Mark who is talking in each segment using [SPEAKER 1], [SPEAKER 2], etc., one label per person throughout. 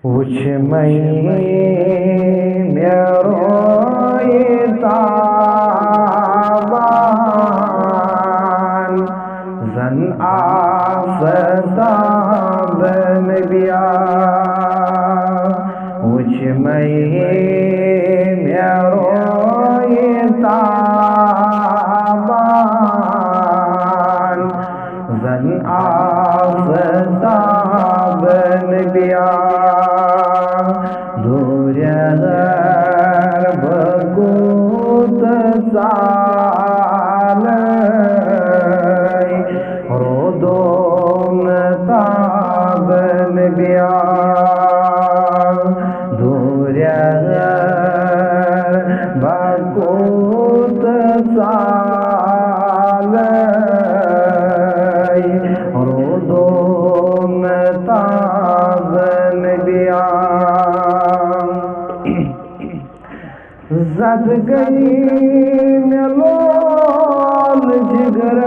[SPEAKER 1] Uçmayı meroy taban zan aftab biya uçmayı meroy taban zan aftab biya Duryalar bakut salay rodon taben biya Duryalar bakut salay rodon taben biya Zad gई मेलोल जिगर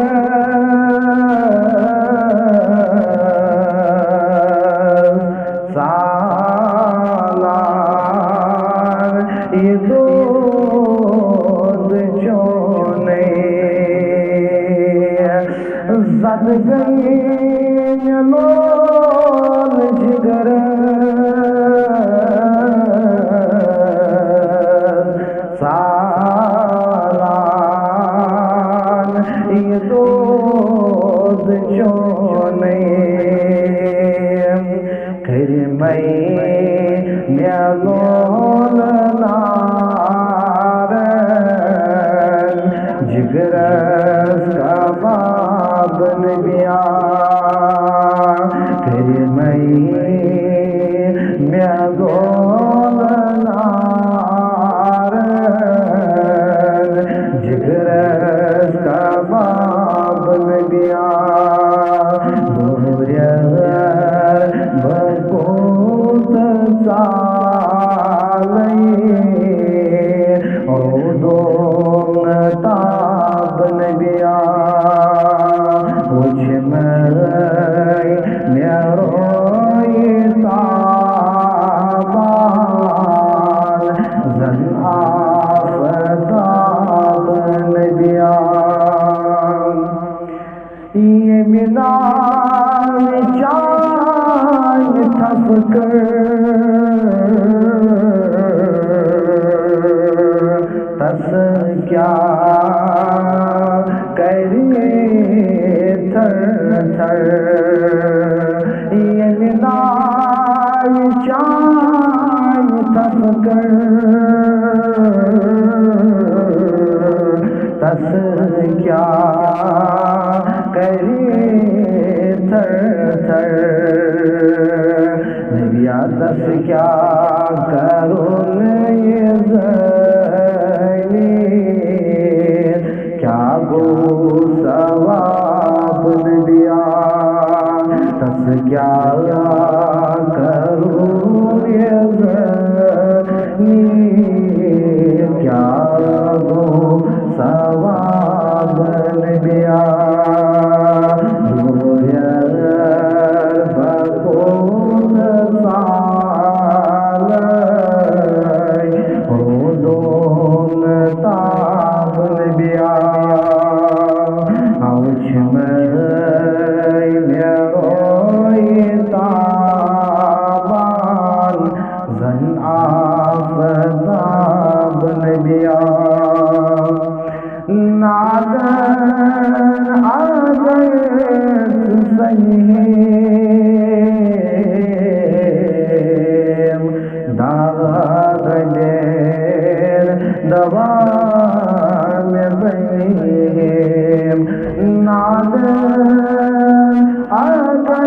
[SPEAKER 1] सालार ये दूध चोने zad gई मेलोल जिगर सालान ये दूध चोने खिरमई म्यालोल नारन जिगरस का बाबन बिया खिरमई म्यालोल जिगरस का बाबन बिया दूरियर बरकोत सालई ओदोन ताबन बिया उछमई मेरोई ताबान जन आफताबन बिया ये मीनार चांद थपकर तस क्या करे थर थर ये मीनार चांद थपकर तस क्या करे थर थर नबिया तस क्या करूं ये ज़मीन क्या गो सवाब नबिया तस क्या करूं ये ज़मीन क्या गो सवाब नबिया नादर आगर सहीम दागदेर दवा में बहीम नादर आगर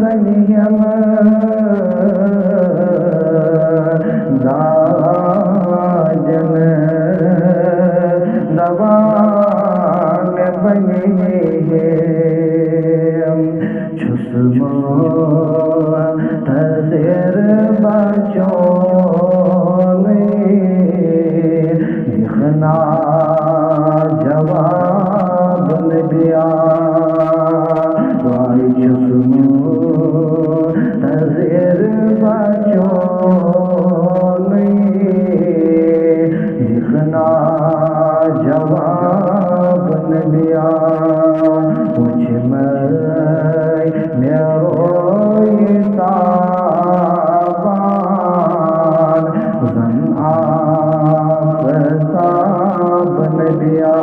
[SPEAKER 1] सहीम दाजन दवा में बने छुस्मो तज़ेर बचों में दिखना जवाब दिया छुस्मो तज़ेर जवाब न दिया मुझ में रोई ताबान जन आफताब न दिया